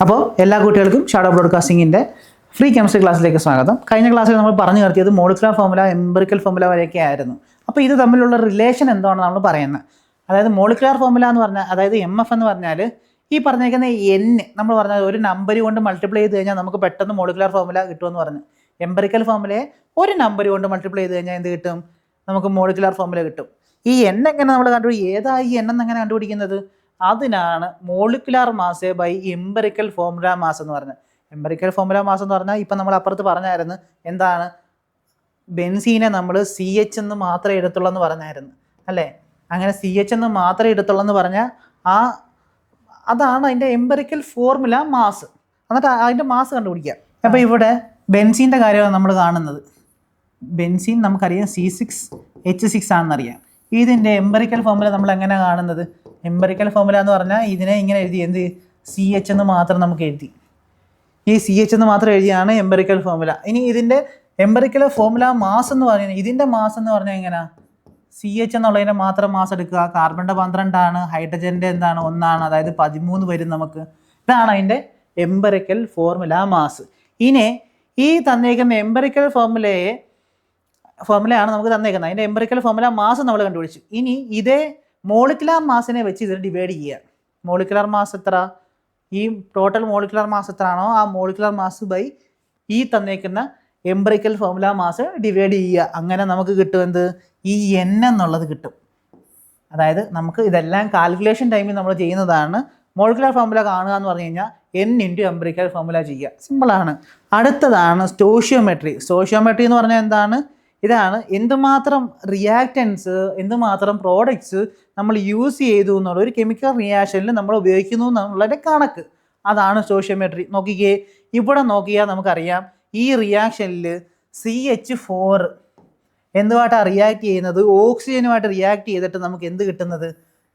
അപ്പോൾ എല്ലാ കുട്ടികൾക്കും ഷാഡോ ബ്രോഡ്കാസ്റ്റിംഗിൻ്റെ ഫ്രീ കെമിസ്ട്രി ക്ലാസ്സിലേക്ക് സ്വാഗതം. കഴിഞ്ഞ ക്ലാസ്സിൽ നമ്മൾ പറഞ്ഞു നിർത്തിയത് മോളിക്കുലർ ഫോർമുല, എംപിറിക്കൽ ഫോർമുല വരെയൊക്കെ ആയിരുന്നു. അപ്പോൾ ഇത് തമ്മിലുള്ള റിലേഷൻ എന്താണെന്ന് നമ്മൾ പറയുന്നത്. അതായത് മോളിക്കുലർ ഫോർമുല എന്ന് പറഞ്ഞാൽ, അതായത് MF എന്ന് പറഞ്ഞാൽ ഈ പറഞ്ഞേക്കുന്ന N നമ്മൾ പറഞ്ഞാൽ ഒരു നമ്പർ കൊണ്ട് മൾട്ടിപ്ലൈ ചെയ്ത് കഴിഞ്ഞാൽ നമുക്ക് പെട്ടെന്ന് മോളിക്കുലർ ഫോർമുല കിട്ടുമെന്ന് പറഞ്ഞു. എംപിറിക്കൽ ഫോർമുലയെ ഒരു നമ്പർ കൊണ്ട് മൾട്ടിപ്ലൈ ചെയ്ത് കഴിഞ്ഞാൽ എന്ത് കിട്ടും? നമുക്ക് മോളിക്കുലർ ഫോർമുല കിട്ടും. ഈ N എങ്ങനെ നമ്മൾ കണ്ടുപിടിക്കും? ഏതാ ഈ N എന്നെങ്ങനെ കണ്ടുപിടിക്കുന്നത്? അതിനാണ് molecular mass by empirical formula mass എന്ന് പറഞ്ഞത്. എംപിറിക്കൽ ഫോർമുല മാസ് എന്ന് പറഞ്ഞാൽ ഇപ്പം നമ്മൾ അപ്പുറത്ത് പറഞ്ഞായിരുന്നു, എന്താണ്? ബെൻസീനെ നമ്മൾ CH എന്ന് മാത്രമേ എടുത്തുള്ളൂ എന്ന് പറഞ്ഞായിരുന്നു അല്ലേ? അങ്ങനെ CH എന്ന് മാത്രമേ എടുത്തുള്ളൂ എന്ന് പറഞ്ഞാൽ അതാണ് അതിൻ്റെ എംപിറിക്കൽ ഫോർമുല മാസ്. എന്നിട്ട് അതിൻ്റെ മാസ് കണ്ടുപിടിക്കാം. അപ്പോൾ ഇവിടെ ബെൻസീൻ്റെ കാര്യമാണ് നമ്മൾ കാണുന്നത്. ബെൻസീൻ നമുക്കറിയാം C6H6 ആണെന്നറിയാം. ഇതിൻ്റെ എംപിറിക്കൽ ഫോർമുല നമ്മൾ എങ്ങനെ കാണുന്നത്? എംപിറിക്കൽ ഫോർമുല എന്ന് പറഞ്ഞാൽ ഇതിനെ ഇങ്ങനെ എഴുതി, എന്ത്? CH എന്ന് മാത്രം നമുക്ക് എഴുതി. ഈ CH എന്ന് മാത്രം എഴുതിയാണ് എംപിറിക്കൽ ഫോർമുല. ഇനി ഇതിൻ്റെ എംപിറിക്കൽ ഫോർമുല മാസ് എന്ന് പറയുന്നത്, ഇതിൻ്റെ മാസ് എന്ന് പറഞ്ഞാൽ എങ്ങനെയാണ്? CH എന്നുള്ളതിൻ്റെ മാത്രം മാസ് എടുക്കുക. കാർബണിൻ്റെ 12 ആണ്, ഹൈഡ്രജൻ്റെ എന്താണ്? 1 ആണ്, അതായത് 13 വരും നമുക്ക്. ഇതാണ് അതിൻ്റെ എംപിറിക്കൽ ഫോർമുല മാസ്. ഇനി ഈ തന്നേക്കുന്ന എംപിറിക്കൽ ഫോർമുലയാണ് നമുക്ക് തന്നേക്കുന്നത്. അതിൻ്റെ എംപിറിക്കൽ ഫോർമുല മാസ് നമ്മൾ കണ്ടുപിടിച്ചു. ഇനി ഇതേ മോളിക്കുലാർ മാസിനെ വെച്ച് ഇത് ഡിവൈഡ് ചെയ്യുക. മോളിക്കുലാർ മാസ് എത്ര? ഈ ടോട്ടൽ മോളിക്കുലാർ മാസ് എത്ര ആണോ ആ മോളിക്കുലാർ മാസ് ബൈ ഈ തന്നേക്കുന്ന എംപിറിക്കൽ ഫോർമുല മാസ് ഡിവൈഡ് ചെയ്യുക. അങ്ങനെ നമുക്ക് കിട്ടും എന്ത്? ഈ N എന്നുള്ളത് കിട്ടും. അതായത് നമുക്ക് ഇതെല്ലാം കാൽക്കുലേഷൻ ടൈമിൽ നമ്മൾ ചെയ്യുന്നതാണ്. മോളിക്കുലാർ ഫോർമുല കാണുക എന്ന് പറഞ്ഞു കഴിഞ്ഞാൽ N ഇൻറ്റു എംപിറിക്കൽ ഫോർമുല ചെയ്യുക. സിമ്പിളാണ്. അടുത്തതാണ് സ്റ്റോഷിയോമെട്രി. സ്റ്റോഷിയോമെട്രി എന്ന് പറഞ്ഞാൽ എന്താണ്? ഇതാണ് എന്തുമാത്രം റിയാക്റ്റൻസ്, എന്തുമാത്രം പ്രോഡക്ട്സ് നമ്മൾ യൂസ് ചെയ്തു എന്നുള്ള ഒരു കെമിക്കൽ റിയാക്ഷനിൽ നമ്മൾ ഉപയോഗിക്കുന്നു എന്നുള്ളതിൻ്റെ കണക്ക്. അതാണ് സ്റ്റോഷിയോമെട്രി. നോക്കിക്കേ, ഇവിടെ നോക്കിയാൽ നമുക്കറിയാം ഈ റിയാക്ഷനിൽ CH4 എന്തുമായിട്ടാണ് റിയാക്ട് ചെയ്യുന്നത്? ഓക്സിജനുമായിട്ട് റിയാക്ട് ചെയ്തിട്ട് നമുക്ക് എന്ത് കിട്ടുന്നത്?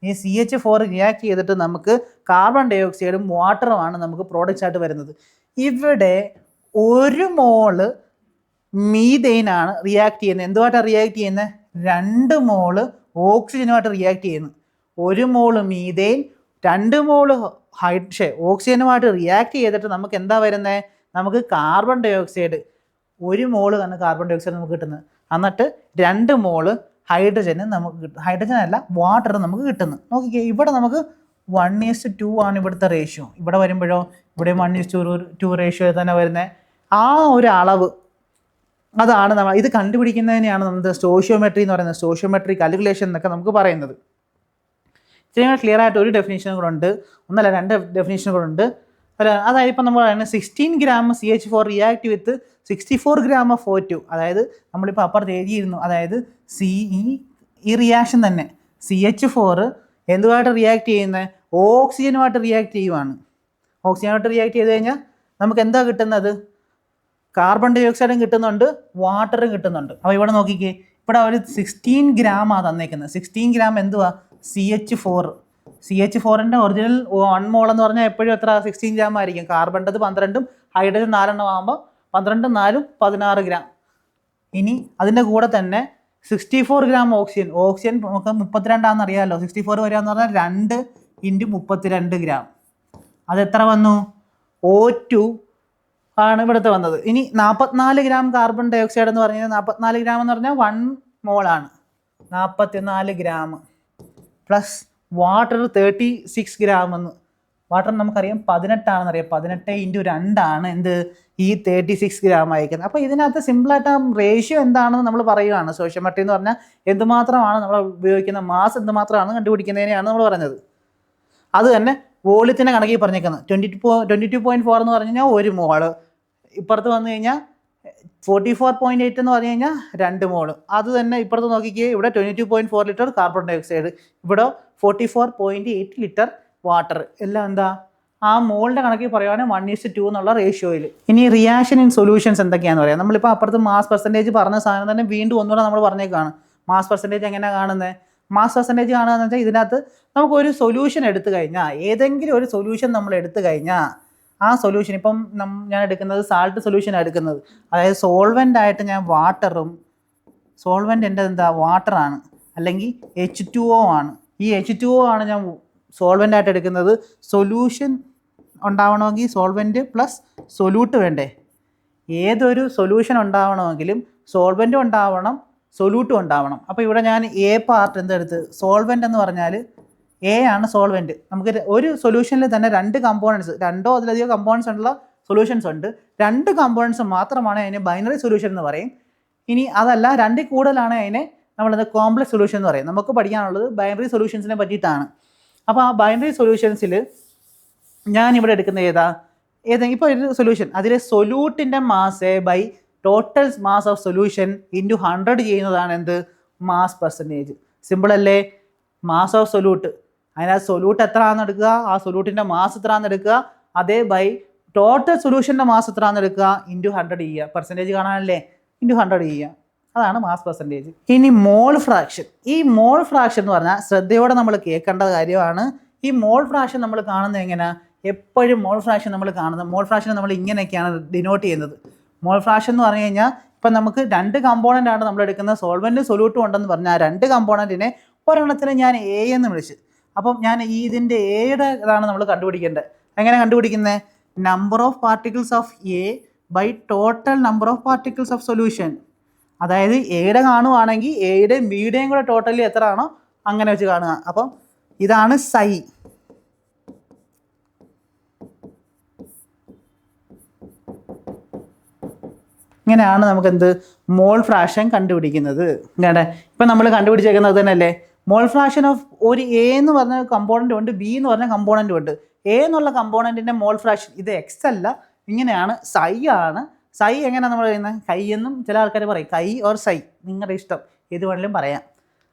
ഈ CH4 റിയാക്ട് ചെയ്തിട്ട് നമുക്ക് കാർബൺ ഡൈ ഓക്സൈഡും വാട്ടറുമാണ് നമുക്ക് പ്രോഡക്റ്റ്സ് ആയിട്ട് വരുന്നത്. ഇവിടെ 1 മോള് മീഥെയിനാണ് റിയാക്ട് ചെയ്യുന്നത്. എന്തുമായിട്ടാണ് റിയാക്ട് ചെയ്യുന്നത്? 2 മോള് ഓക്സിജനുമായിട്ട് റിയാക്ട് ചെയ്യുന്നു. 1 മോള് മീഥെയിൻ 2 മോള് ഓക്സിജനുമായിട്ട് റിയാക്ട് ചെയ്തിട്ട് നമുക്ക് എന്താ വരുന്നത്? നമുക്ക് കാർബൺ ഡൈ ഓക്സൈഡ് 1 മോള് തന്നെ കാർബൺ ഡൈ ഓക്സൈഡ് നമുക്ക് കിട്ടുന്നത്. എന്നിട്ട് 2 മോള് ഹൈഡ്രജന് നമുക്ക് കിട്ടും. ഹൈഡ്രജൻ അല്ല, വാട്ടർ നമുക്ക് കിട്ടുന്നു. നോക്കിക്കേ, ഇവിടെ നമുക്ക് 1:2 ആണ് ഇവിടുത്തെ റേഷ്യോ. ഇവിടെ വരുമ്പോഴോ ഇവിടെ 1:2 റേഷ്യോ തന്നെ വരുന്നത്. ആ ഒരു അളവ് അതാണ് നമ്മൾ ഇത് കണ്ടുപിടിക്കുന്നതിനെയാണ് നമ്മൾ സ്റ്റോഷിയോമെട്രി എന്ന് പറയുന്നത്. സ്റ്റോഷിയോമെട്രി കാൽക്കുലേഷൻ എന്നൊക്കെ നമുക്ക് പറയുന്നത്. ഇത്രയും ക്ലിയർ ആയിട്ട് ഒരു ഡെഫിനേഷനും കൂടെ ഉണ്ട്, ഒന്നല്ല 2 ഡെഫിനേഷനും കൂടെ ഉണ്ട്. അതായത് ഇപ്പം നമ്മൾ പറയുന്നത് 16 gram CH4 react with 64 gram of O2. അതായത് നമ്മളിപ്പോൾ അപ്പുറത്ത് എഴുതിയിരുന്നു, അതായത് ഈ റിയാക്ഷൻ തന്നെ CH4 എന്തുമായിട്ട് റിയാക്ട് ചെയ്യുന്നത്? ഓക്സിജനുമായിട്ട് റിയാക്ട് ചെയ്യുവാണ്. ഓക്സിജനുമായിട്ട് റിയാക്ട് ചെയ്ത് കഴിഞ്ഞാൽ നമുക്ക് എന്താ കിട്ടുന്നത്? കാർബൺ ഡൈ ഓക്സൈഡും കിട്ടുന്നുണ്ട്, വാട്ടറും കിട്ടുന്നുണ്ട്. അപ്പോൾ ഇവിടെ നോക്കിക്കേ, ഇവിടെ അവർ 16 ഗ്രാമാണ് തന്നേക്കുന്നത്. 16 ഗ്രാം എന്തുവാ? CH4ൻ്റെ ഒറിജിനൽ 1 മോൾ എന്ന് പറഞ്ഞാൽ എപ്പോഴും എത്ര? 16 ഗ്രാം ആയിരിക്കും. കാർബണിൻ്റെത് 12ഉം ഹൈഡ്രജൻ 4 ആകുമ്പോൾ 12 4 16 ഗ്രാം. ഇനി അതിൻ്റെ കൂടെ തന്നെ 64 ഗ്രാം ഓക്സിജൻ നമുക്ക് 32 ആണെന്ന് അറിയാമല്ലോ. 64 വരിക എന്ന് പറഞ്ഞാൽ 2 × 32 ഗ്രാം. അതെത്ര വന്നു? O2 ആണ് ഇവിടുത്തെ വന്നത്. ഇനി 44 ഗ്രാം കാർബൺ ഡൈ ഓക്സൈഡ് എന്ന് പറഞ്ഞാൽ 44 ഗ്രാം എന്ന് പറഞ്ഞാൽ 1 മോളാണ്. 44 ഗ്രാം പ്ലസ് വാട്ടർ 36 ഗ്രാം എന്ന്. വാട്ടർ നമുക്കറിയാം 18 ആണെന്നറിയാം. 18 × 2 ആണ് എന്ത്? ഈ 36 ഗ്രാം അയക്കുന്നത്. അപ്പോൾ ഇതിനകത്ത് സിമ്പിളായിട്ട് ആ റേഷ്യോ എന്താണെന്ന് നമ്മൾ പറയുകയാണ്. സ്റ്റോഷിയോമെട്രി എന്ന് പറഞ്ഞാൽ എന്തുമാത്രമാണ് നമ്മൾ ഉപയോഗിക്കുന്ന മാസ് എന്തുമാത്രമാണ് കണ്ടുപിടിക്കുന്നതിനെയാണ് നമ്മൾ പറഞ്ഞത്. അത് തന്നെ വോളിയത്തിൻ്റെ കണക്കി പറഞ്ഞേക്കുന്നത് 22.4 എന്ന് പറഞ്ഞു കഴിഞ്ഞാൽ 1 മോള്. ഇപ്പുറത്ത് വന്നു കഴിഞ്ഞാൽ 44.8 എന്ന് പറഞ്ഞു കഴിഞ്ഞാൽ 2 മോള്. അത് തന്നെ ഇപ്പുറത്ത് നോക്കിക്കേ, ഇവിടെ 22.4 ലിറ്റർ കാർബൺ ഡൈ ഓക്സൈഡ്, ഇവിടെ 44.8 ലിറ്റർ വാട്ടർ. എല്ലാം എന്താ? ആ മോളിൻ്റെ കണക്കി പറയുവാണെങ്കിൽ 1:2 എന്നുള്ള റേഷ്യോയിൽ. ഇനി റിയാക്ഷൻ ഇൻ സൊല്യൂഷൻസ് എന്തൊക്കെയാണെന്ന് പറയാം. നമ്മളിപ്പോൾ അപ്പുറത്ത് മാസ് പെർസെൻറ്റേജ് പറഞ്ഞ സാധനം തന്നെ വീണ്ടും ഒന്നുകൂടെ നമ്മൾ പറഞ്ഞേക്കാണ്. മാസ് പെർസെൻറ്റേജ് എങ്ങനെയാണ് കാണുന്നത്? മാസ് പെർസെൻറ്റേജ് കാണുക എന്ന് വെച്ചാൽ ഇതിനകത്ത് നമുക്കൊരു സൊല്യൂഷൻ എടുത്തു കഴിഞ്ഞാൽ, ഏതെങ്കിലും ഒരു സൊല്യൂഷൻ നമ്മൾ എടുത്തു കഴിഞ്ഞാൽ ആ സൊല്യൂഷൻ, ഇപ്പം ഞാൻ എടുക്കുന്നത് സാൾട്ട് സൊല്യൂഷനാണ് എടുക്കുന്നത്. അതായത് സോൾവെൻ്റ് ആയിട്ട് ഞാൻ വാട്ടറും, സോൾവെൻ്റ് എൻ്റെ എന്താ? വാട്ടറാണ്, അല്ലെങ്കിൽ H2O ആണ്. ഈ H2O ആണ് ഞാൻ സോൾവെൻ്റ് ആയിട്ട് എടുക്കുന്നത്. സൊല്യൂഷൻ ഉണ്ടാവണമെങ്കിൽ സോൾവെൻറ്റ് പ്ലസ് സൊല്യൂട്ട് വേണ്ടേ? ഏതൊരു സൊല്യൂഷൻ ഉണ്ടാവണമെങ്കിലും സോൾവെൻറ്റും ഉണ്ടാവണം, സൊല്യൂട്ടും ഉണ്ടാവണം. അപ്പോൾ ഇവിടെ ഞാൻ എ പാർട്ട് എന്തെടുത്ത്, സോൾവെൻ്റ് എന്ന് പറഞ്ഞാൽ എ ആണ് സോൾവെൻറ്റ്. നമുക്ക് ഒരു സൊല്യൂഷനിൽ തന്നെ രണ്ട് കമ്പോണൻസ്, രണ്ടോ അതിലധികം കമ്പോണൻസ് ഉള്ള സൊല്യൂഷൻസ് ഉണ്ട്. രണ്ട് കമ്പോണൻസ് മാത്രമാണ് അതിന് ബൈനറി സൊല്യൂഷൻ എന്ന് പറയും. ഇനി അതല്ല രണ്ടിൽ കൂടുതലാണ് അതിനെ നമ്മളത് കോംപ്ലക്സ് സൊല്യൂഷൻ എന്ന് പറയും. നമുക്ക് പഠിക്കാനുള്ളത് ബൈനറി സൊല്യൂഷൻസിനെ പറ്റിയിട്ടാണ്. അപ്പോൾ ആ ബൈനറി സൊല്യൂഷൻസിൽ ഞാനിവിടെ എടുക്കുന്ന ഏതെങ്കിലും ഇപ്പോൾ ഒരു സൊല്യൂഷൻ, അതിലെ സൊല്യൂട്ടിൻ്റെ mass by total mass of solution into 100 ചെയ്യുന്നതാണ് എന്ത്, മാസ് പെർസെൻറ്റേജ്. സിമ്പിൾ അല്ലേ? മാസ് ഓഫ് സൊല്യൂട്ട്, അതിനകത്ത് സൊല്യൂട്ട് എത്ര ആണെന്ന് എടുക്കുക, ആ സൊല്യൂട്ടിൻ്റെ മാസ് എത്ര ആണെന്ന് എടുക്കുക, അതേ ബൈ ടോട്ടൽ സൊല്യൂഷൻ്റെ മാസ് എത്ര ആണെന്ന് എടുക്കുക, ഇൻറ്റു 100 ചെയ്യുക. പെർസെൻറ്റേജ് കാണാനല്ലേ, ഇൻറ്റു 100 ചെയ്യുക. അതാണ് മാസ് പെർസെൻറ്റേജ്. ഇനി മോൾ ഫ്രാക്ഷൻ. ഈ മോൾ ഫ്രാക്ഷൻ എന്ന് പറഞ്ഞാൽ ശ്രദ്ധയോടെ നമ്മൾ കേൾക്കേണ്ട കാര്യമാണ്. ഈ മോൾ ഫ്രാക്ഷൻ നമ്മൾ കാണുന്നത് എങ്ങനെയാണ്? എപ്പോഴും മോൾ ഫ്രാക്ഷൻ നമ്മൾ കാണുന്നത്, മോൾ ഫ്രാക്ഷൻ നമ്മൾ ഇങ്ങനെയൊക്കെയാണ് ഡിനോട്ട് ചെയ്യുന്നത്. മോൾ ഫ്രാക്ഷൻ എന്ന് പറഞ്ഞു കഴിഞ്ഞാൽ ഇപ്പം നമുക്ക് രണ്ട് കമ്പോണൻ്റ് ആണ് നമ്മൾ എടുക്കുന്നത്, സോൾവെൻറ്റും സൊല്യൂട്ടും ഉണ്ടെന്ന് പറഞ്ഞാൽ രണ്ട് കമ്പോണൻറ്റിനെ ഒരെണ്ണത്തിന് ഞാൻ എ എന്ന് വിളിച്ച്. അപ്പം ഞാൻ ഇതിൻ്റെ എയുടെ ഇതാണ് നമ്മൾ കണ്ടുപിടിക്കേണ്ടത്. എങ്ങനെ കണ്ടുപിടിക്കുന്നത്? Number of particles of A by total number of particles of solution. അതായത് എയുടെ കാണുവാണെങ്കിൽ എയുടെയും ബിയുടെയും കൂടെ ടോട്ടലി എത്ര ആണോ അങ്ങനെ വെച്ച് കാണുക. അപ്പം ഇതാണ് സൈ. ഇങ്ങനെയാണ് നമുക്ക് എന്ത്, മോൾ ഫ്രാക്ഷൻ കണ്ടുപിടിക്കുന്നത്. ഇങ്ങനെ ഇപ്പം നമ്മൾ കണ്ടുപിടിച്ചേക്കുന്നത് തന്നെയല്ലേ, മോൾ ഫ്രാക്ഷൻ ഓഫ് ഒരു എ എന്ന് പറഞ്ഞ കമ്പോണൻറ്റും ഉണ്ട്, ബി എന്ന് പറഞ്ഞ കമ്പോണൻറ്റും ഉണ്ട്. എ എന്നുള്ള കമ്പോണൻറ്റിൻ്റെ മോൾ ഫ്രാക്ഷൻ ഇത് എക്സ് അല്ല, ഇങ്ങനെയാണ്, സൈ ആണ്. സൈ എങ്ങനെയാണ് നമ്മൾ പറയുന്നത്? കൈ എന്നും ചില ആൾക്കാർ പറയും, കൈ ഓർ സൈ, നിങ്ങളുടെ ഇഷ്ടം, ഏത് വേണമെങ്കിലും പറയാം.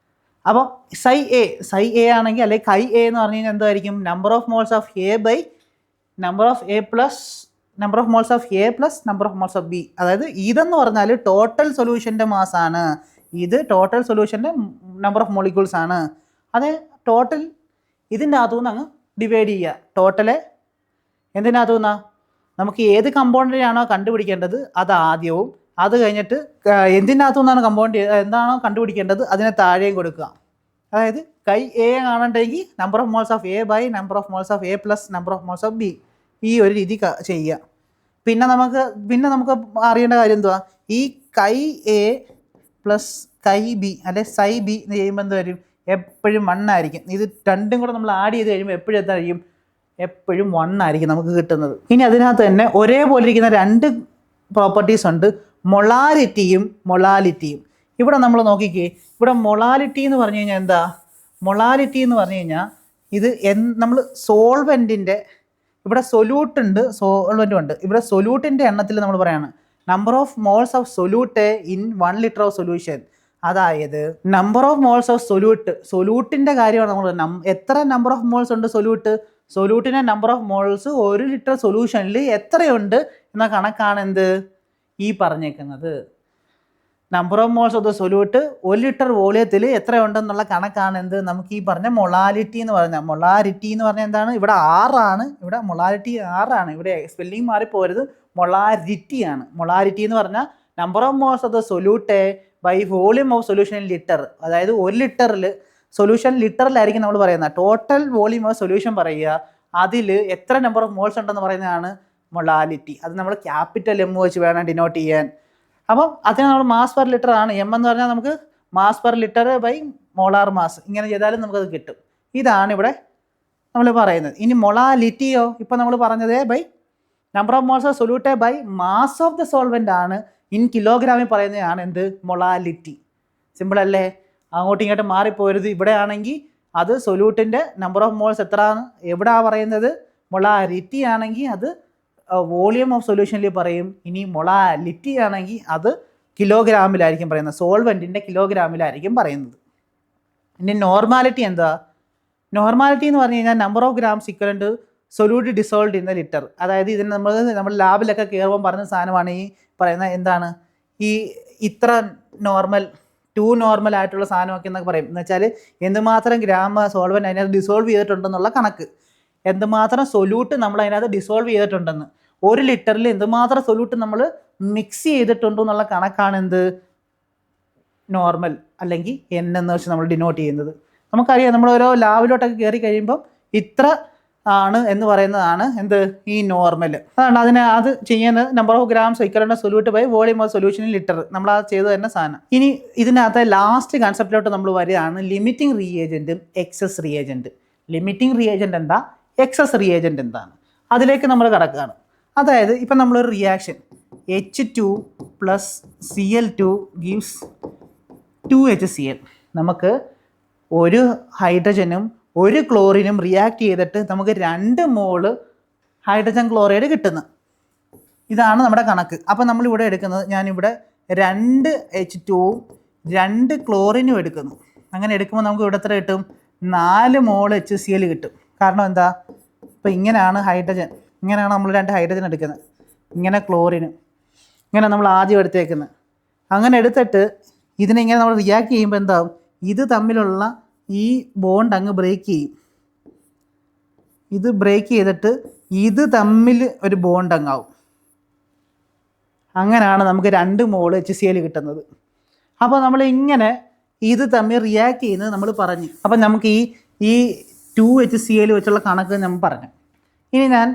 അപ്പോൾ സൈ എ ആണെങ്കിൽ അല്ലെങ്കിൽ കൈ എ എന്ന് പറഞ്ഞു കഴിഞ്ഞാൽ എന്തായിരിക്കും? Number of moles of A by number of A plus number of moles of A plus number of moles of B. അതായത് ഇതെന്ന് പറഞ്ഞാൽ ടോട്ടൽ സൊല്യൂഷൻ്റെ മാസാണ്, ഇത് ടോട്ടൽ സൊല്യൂഷൻ്റെ നമ്പർ ഓഫ് മോളിക്യൂൾസ് ആണ്. അത് ടോട്ടൽ ഇതിൻ്റെ അകത്തുനിന്ന് അങ്ങ് ഡിവൈഡ് ചെയ്യുക. ടോട്ടല് എന്തിനകത്തുനിന്നാ? നമുക്ക് ഏത് കമ്പോണൻ്റാണോ കണ്ടുപിടിക്കേണ്ടത് അത് ആദ്യവും, അത് കഴിഞ്ഞിട്ട് എന്തിനകത്തുനിന്നാണ് കമ്പോണൻ്റ് എന്താണോ കണ്ടുപിടിക്കേണ്ടത് അതിനെ താഴെയും കൊടുക്കുക. അതായത് കൈ എ കാണണ്ടെങ്കിൽ number of moles of A by number of moles of A plus number of moles of B, ഈ ഒരു രീതി ചെയ്യുക. പിന്നെ നമുക്ക് അറിയേണ്ട കാര്യം എന്തുവാ? ഈ chi A plus chi B അല്ലെ സൈ ബി എന്ന് ചെയ്യുമ്പോൾ എന്ത് വരും? എപ്പോഴും 1 ആയിരിക്കും. ഇത് രണ്ടും കൂടെ നമ്മൾ ആഡ് ചെയ്ത് കഴിയുമ്പോൾ എപ്പോഴും എന്തായിരിക്കും? എപ്പോഴും 1 ആയിരിക്കും നമുക്ക് കിട്ടുന്നത്. ഇനി അതിനകത്ത് തന്നെ ഒരേപോലെ ഇരിക്കുന്ന രണ്ട് പ്രോപ്പർട്ടീസ് ഉണ്ട്, മൊളാരിറ്റിയും മൊളാലിറ്റിയും. ഇവിടെ നമ്മൾ നോക്കിക്കേ, ഇവിടെ മൊളാലിറ്റി എന്ന് പറഞ്ഞു കഴിഞ്ഞാൽ എന്താ? മൊളാലിറ്റി എന്ന് പറഞ്ഞു കഴിഞ്ഞാൽ ഇത് നമ്മൾ സോൾവെൻറ്റിൻ്റെ, ഇവിടെ സൊല്യൂട്ട് ഉണ്ട്, സോൾവെൻറ്റും ഉണ്ട്. ഇവിടെ സൊല്യൂട്ടിൻ്റെ എണ്ണത്തിൽ നമ്മൾ പറയാണ് number of moles of solute in 1 litre of solution. അതായത് നമ്പർ ഓഫ് മോൾസ് ഓഫ് സൊല്യൂട്ടിൻ്റെ കാര്യമാണ് നമ്മൾ, എത്ര നമ്പർ ഓഫ് മോൾസ് ഉണ്ട് സൊല്യൂട്ടിൻ്റെ നമ്പർ ഓഫ് മോൾസ് 1 ലിറ്റർ സൊല്യൂഷനിൽ എത്രയുണ്ട് എന്ന കണക്കാണ് എന്ത് ഈ പറഞ്ഞേക്കുന്നത്. Number of moles of the solute 1 litre വോളിയത്തിൽ എത്രയുണ്ടെന്നുള്ള കണക്കാണ് എന്ത് നമുക്ക് ഈ പറഞ്ഞ മൊളാലിറ്റി എന്ന് പറഞ്ഞാൽ. മൊളാരിറ്റി എന്ന് പറഞ്ഞാൽ എന്താണ്? ഇവിടെ 6 ആണ്, ഇവിടെ മൊളാലിറ്റി 6 ആണ്. ഇവിടെ സ്പെല്ലിംഗ് മാറിപ്പോരുത്, മൊളാരിറ്റി ആണ്. മൊളാരിറ്റി എന്ന് പറഞ്ഞാൽ number of moles of the solute by volume of solution in litre. അതായത് 1 ലിറ്ററിൽ സൊല്യൂഷൻ ലിറ്ററിലായിരിക്കും നമ്മൾ പറയുന്നത്. ടോട്ടൽ വോളിയം ഓഫ് സൊല്യൂഷൻ പറയുക, അതിൽ എത്ര നമ്പർ ഓഫ് മോൾസ് ഉണ്ടെന്ന് പറയുന്നതാണ് മൊളാലിറ്റി. അത് നമ്മൾ ക്യാപിറ്റൽ എം വെച്ച് വേണം ഡിനോട്ട് ചെയ്യാൻ. അപ്പം അതിന് നമ്മൾ മാസ് പെർ ലിറ്റർ ആണ്. എം എന്ന് പറഞ്ഞാൽ നമുക്ക് mass per litre by molar mass, ഇങ്ങനെ ചെയ്താലും നമുക്കത് കിട്ടും. ഇതാണ് ഇവിടെ നമ്മൾ പറയുന്നത്. ഇനി മൊളാലിറ്റിയോ ഇപ്പം നമ്മൾ പറഞ്ഞത് by number of moles of solute by mass of the solvent ആണ്. ഇൻ കിലോഗ്രാമിൽ പറയുന്നതാണ് എന്ത്? മൊളാലിറ്റി. സിമ്പിൾ അല്ലേ? അങ്ങോട്ടും ഇങ്ങോട്ടും മാറിപ്പോരുത്. ഇവിടെ ആണെങ്കിൽ അത് സൊല്യൂട്ടിൻ്റെ നമ്പർ ഓഫ് മോൾസ് എത്രയാണ് എവിടെ പറയുന്നത്? മൊളാലിറ്റി ആണെങ്കിൽ അത് വോളിയം ഓഫ് സൊല്യൂഷനിൽ പറയും. ഇനി മൊളാലിറ്റി ആണെങ്കിൽ അത് കിലോഗ്രാമിലായിരിക്കും പറയുന്നത്, സോൾവെൻറ്റിൻ്റെ കിലോഗ്രാമിലായിരിക്കും പറയുന്നത്. ഇനി നോർമാലിറ്റി എന്താ? നോർമാലിറ്റി എന്ന് പറഞ്ഞു കഴിഞ്ഞാൽ number of grams equivalent solute dissolved in the litre. അതായത് ഇതിന് നമ്മൾ ലാബിലൊക്കെ കയറുമ്പോൾ പറഞ്ഞ സാധനമാണ് ഈ പറയുന്നത്. എന്താണ് ഈ ഇത്ര നോർമൽ, 2 നോർമൽ ആയിട്ടുള്ള സാധനമൊക്കെ എന്നൊക്കെ പറയും. എന്ന് വെച്ചാൽ എന്തുമാത്രം ഗ്രാം സോൾവെൻ്റ് അതിനകത്ത് ഡിസോൾവ് ചെയ്തിട്ടുണ്ടെന്നുള്ള കണക്ക്, എന്തുമാത്രം സൊല്യൂട്ട് നമ്മൾ അതിനകത്ത് ഡിസോൾവ് ചെയ്തിട്ടുണ്ടെന്ന്, 1 ലിറ്ററിൽ എന്തുമാത്രം സൊല്യൂട്ട് നമ്മൾ മിക്സ് ചെയ്തിട്ടുണ്ടെന്നുള്ള കണക്കാണ് എന്ത്? നോർമൽ അല്ലെങ്കിൽ എൻ എന്ന് വെച്ച് നമ്മൾ ഡിനോട്ട് ചെയ്യുന്നത്. നമുക്കറിയാം, നമ്മൾ ഓരോ ലാബിലോട്ടൊക്കെ കയറി കഴിയുമ്പോൾ ഇത്ര ആണ് എന്ന് പറയുന്നതാണ് എന്ത് ഈ നോർമൽ. അതാണ് അതിനെ അത് ചെയ്യുന്നത് number of grams equivalent solute by volume of solution in litre. നമ്മൾ അത് ചെയ്ത് തന്നെ സാധനം. ഇനി ഇതിനകത്ത് ലാസ്റ്റ് കൺസെപ്റ്റിലോട്ട് നമ്മൾ വരികയാണ് ലിമിറ്റിംഗ് റിയേജൻറ്റും എക്സസ് റിയേജൻറ്റ്. ലിമിറ്റിംഗ് റിയേജൻറ്റ് എന്താ, എക്സസ് റിയേജൻറ്റ് എന്താണ്, അതിലേക്ക് നമ്മൾ കിടക്കുകയാണ്. അതായത് ഇപ്പം നമ്മളൊരു reaction H2 + Cl2 gives 2HCl. നമുക്ക് ഒരു ഹൈഡ്രജനും ഒരു ക്ലോറിനും റിയാക്ട് ചെയ്തിട്ട് നമുക്ക് 2 മോള് ഹൈഡ്രജൻ ക്ലോറൈഡ് കിട്ടുന്നു. ഇതാണ് നമ്മുടെ കണക്ക്. അപ്പോൾ നമ്മളിവിടെ എടുക്കുന്നത്, ഞാനിവിടെ 2 H2ഉം 2 ക്ലോറിനും എടുക്കുന്നു. അങ്ങനെ എടുക്കുമ്പോൾ നമുക്ക് ഇവിടെ എത്ര കിട്ടും, 4 മോൾ HCl കിട്ടും. കാരണം എന്താ, ഇപ്പോൾ ഇങ്ങനെയാണ് ഹൈഡ്രജൻ, ഇങ്ങനെയാണ് നമ്മൾ 2 ഹൈഡ്രജൻ എടുക്കുന്നത്, ഇങ്ങനെ ക്ലോറിനും, ഇങ്ങനെ നമ്മൾ ആദ്യം എടുത്തേക്കുന്നത്. അങ്ങനെ എടുത്തിട്ട് ഇതിനെ ഇങ്ങനെ നമ്മൾ റിയാക്ട് ചെയ്യുമ്പോൾ എന്താവും, ഇത് തമ്മിലുള്ള ഈ ബോണ്ട് അങ്ങ് ബ്രേക്ക് ചെയ്യും. ഇത് ബ്രേക്ക് ചെയ്തിട്ട് ഇത് തമ്മിൽ ഒരു ബോണ്ട് അങ്ങാവും. അങ്ങനെയാണ് നമുക്ക് 2 മോൾ HCl കിട്ടുന്നത്. അപ്പോൾ നമ്മൾ ഇങ്ങനെ ഇത് തമ്മിൽ റിയാക്ട് ചെയ്യുന്നത് നമ്മൾ പറഞ്ഞു. അപ്പം നമുക്ക് ഈ 2HCl വെച്ചുള്ള കണക്ക് നമ്മൾ പറഞ്ഞു. ഇനി ഞാൻ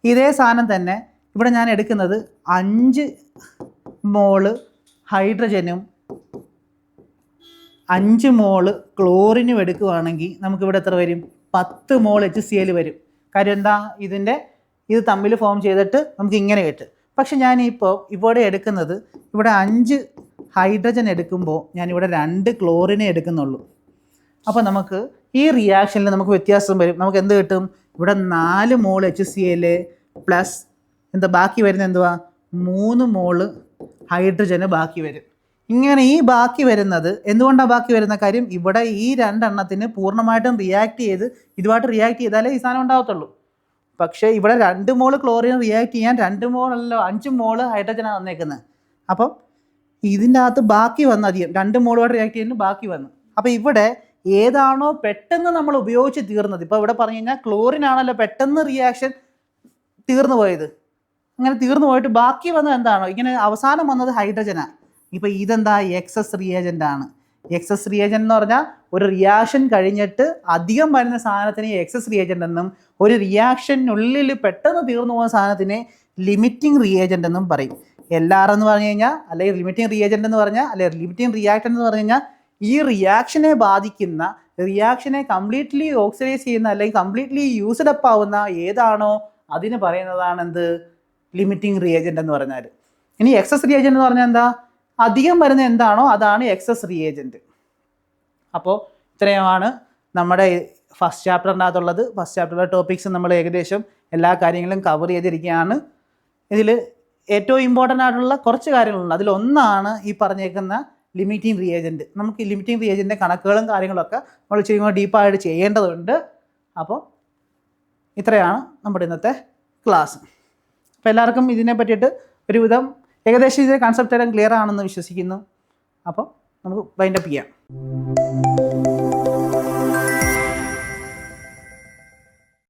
ഇതേ സാധനം തന്നെ ഇവിടെ ഞാൻ എടുക്കുന്നത് 5 മോള് ഹൈഡ്രജനും 5 മോള് ക്ലോറിനും എടുക്കുകയാണെങ്കിൽ നമുക്കിവിടെ എത്ര വരും, 10 മോൾ HCl വരും. കാര്യം എന്താ, ഇത് തമ്മിൽ ഫോം ചെയ്തിട്ട് നമുക്ക് ഇങ്ങനെ കിട്ടും. പക്ഷെ ഞാനിപ്പോൾ ഇവിടെ എടുക്കുന്നത്, ഇവിടെ 5 ഹൈഡ്രജൻ എടുക്കുമ്പോൾ ഞാനിവിടെ 2 ക്ലോറിനെ എടുക്കുന്നുള്ളൂ. അപ്പോൾ നമുക്ക് ഈ റിയാക്ഷനിൽ നമുക്ക് വ്യത്യാസം വരും. നമുക്ക് എന്ത് കിട്ടും, ഇവിടെ 4 മോൾ HCl പ്ലസ് എന്താ ബാക്കി വരുന്നത്, എന്തുവാ, 3 മോള് ഹൈഡ്രജന് ബാക്കി വരും. ഇങ്ങനെ ഈ ബാക്കി വരുന്നത് എന്തുകൊണ്ടാണ് ബാക്കി വരുന്ന കാര്യം, ഇവിടെ ഈ 2 എണ്ണത്തിന് പൂർണ്ണമായിട്ടും റിയാക്ട് ചെയ്ത് ഇതുമായിട്ട് റിയാക്ട് ചെയ്താലേ ഈ സാധനം ഉണ്ടാകത്തുള്ളൂ. പക്ഷേ ഇവിടെ 2 മോള് ക്ലോറിൻ റിയാക്ട് ചെയ്യാൻ 2 മോളല്ലോ 5 മോള് ഹൈഡ്രജനാണ് വന്നേക്കുന്നത്. അപ്പം ഇതിൻ്റെ അകത്ത് ബാക്കി വന്ന് അധികം 2 മോളുമായിട്ട് റിയാക്ട് ചെയ്യുന്നത് ബാക്കി വന്നു. അപ്പോൾ ഇവിടെ ഏതാണോ പെട്ടെന്ന് നമ്മൾ ഉപയോഗിച്ച് തീർന്നത്, ഇപ്പോൾ ഇവിടെ പറഞ്ഞു കഴിഞ്ഞാൽ ക്ലോറിനാണല്ലോ പെട്ടെന്ന് റിയാക്ഷൻ തീർന്നു പോയത്. അങ്ങനെ തീർന്നു പോയിട്ട് ബാക്കി വന്നത് എന്താണോ, ഇങ്ങനെ അവസാനം വന്നത് ഹൈഡ്രജനാണ്. ഇപ്പോൾ ഇതെന്താ, എക്സസ് റിയേജൻ്റ് ആണ്. എക്സസ് റിയേജൻ്റ് എന്ന് പറഞ്ഞാൽ ഒരു റിയാക്ഷൻ കഴിഞ്ഞിട്ട് അധികം വരുന്ന സാധനത്തിന് എക്സസ് റിയേജൻ്റ് എന്നും, ഒരു റിയാക്ഷനുള്ളിൽ പെട്ടെന്ന് തീർന്നു പോകുന്ന സാധനത്തിനെ ലിമിറ്റിംഗ് റിയേജൻ്റ് എന്നും പറയും. LR എന്ന് പറഞ്ഞു കഴിഞ്ഞാൽ, അല്ലെങ്കിൽ ലിമിറ്റിംഗ് റിയേജൻ്റ് എന്ന് പറഞ്ഞാൽ, അല്ലെങ്കിൽ ലിമിറ്റിംഗ് റിയാക്ടൻ്റ് എന്ന് പറഞ്ഞു കഴിഞ്ഞാൽ ഈ റിയാക്ഷനെ ബാധിക്കുന്ന, റിയാക്ഷനെ കംപ്ലീറ്റ്ലി ഓക്സിഡൈസ് ചെയ്യുന്ന അല്ലെങ്കിൽ കംപ്ലീറ്റ്ലി യൂസ്ഡ് അപ്പ് ആവുന്ന ഏതാണോ അതിന് പറയുന്നതാണ് എന്ത്, ലിമിറ്റിംഗ് റിയേജൻ്റ് എന്ന് പറഞ്ഞാൽ. ഇനി എക്സസ് റിയേജൻ്റ് എന്ന് പറഞ്ഞാൽ എന്താ, അധികം വരുന്ന എന്താണോ അതാണ് എക്സസ് റിയേജൻറ്റ്. അപ്പോൾ ഇത്രയുമാണ് നമ്മുടെ ഫസ്റ്റ് ചാപ്റ്ററിനകത്തുള്ളത്. ഫസ്റ്റ് ചാപ്റ്ററിലെ ടോപ്പിക്സ് നമ്മൾ ഏകദേശം എല്ലാ കാര്യങ്ങളും കവർ ചെയ്തിരിക്കുകയാണ്. ഇതിൽ ഏറ്റവും ഇമ്പോർട്ടൻ്റ് ആയിട്ടുള്ള കുറച്ച് കാര്യങ്ങളുണ്ട്. അതിലൊന്നാണ് ഈ പറഞ്ഞേക്കുന്ന ലിമിറ്റിംഗ് റിയേജൻറ്റ്. നമുക്ക് ഈ ലിമിറ്റിംഗ് റിയേജൻറ്റിൻ്റെ കണക്കുകളും കാര്യങ്ങളൊക്കെ നമ്മൾ ചെയ്യുമ്പോൾ ഡീപ്പായിട്ട് ചെയ്യേണ്ടതുണ്ട്. അപ്പോൾ ഇത്രയാണ് നമ്മുടെ ഇന്നത്തെ ക്ലാസ്. അപ്പോൾ എല്ലാവർക്കും ഇതിനെ പറ്റിയിട്ട് ഒരുവിധം ഏകദേശം ഇതിൻ്റെ കൺസെപ്റ്റ് എല്ലാം ക്ലിയർ ആണെന്ന് വിശ്വസിക്കുന്നു. അപ്പോൾ നമുക്ക് വൈൻഡപ്പ് ചെയ്യാം.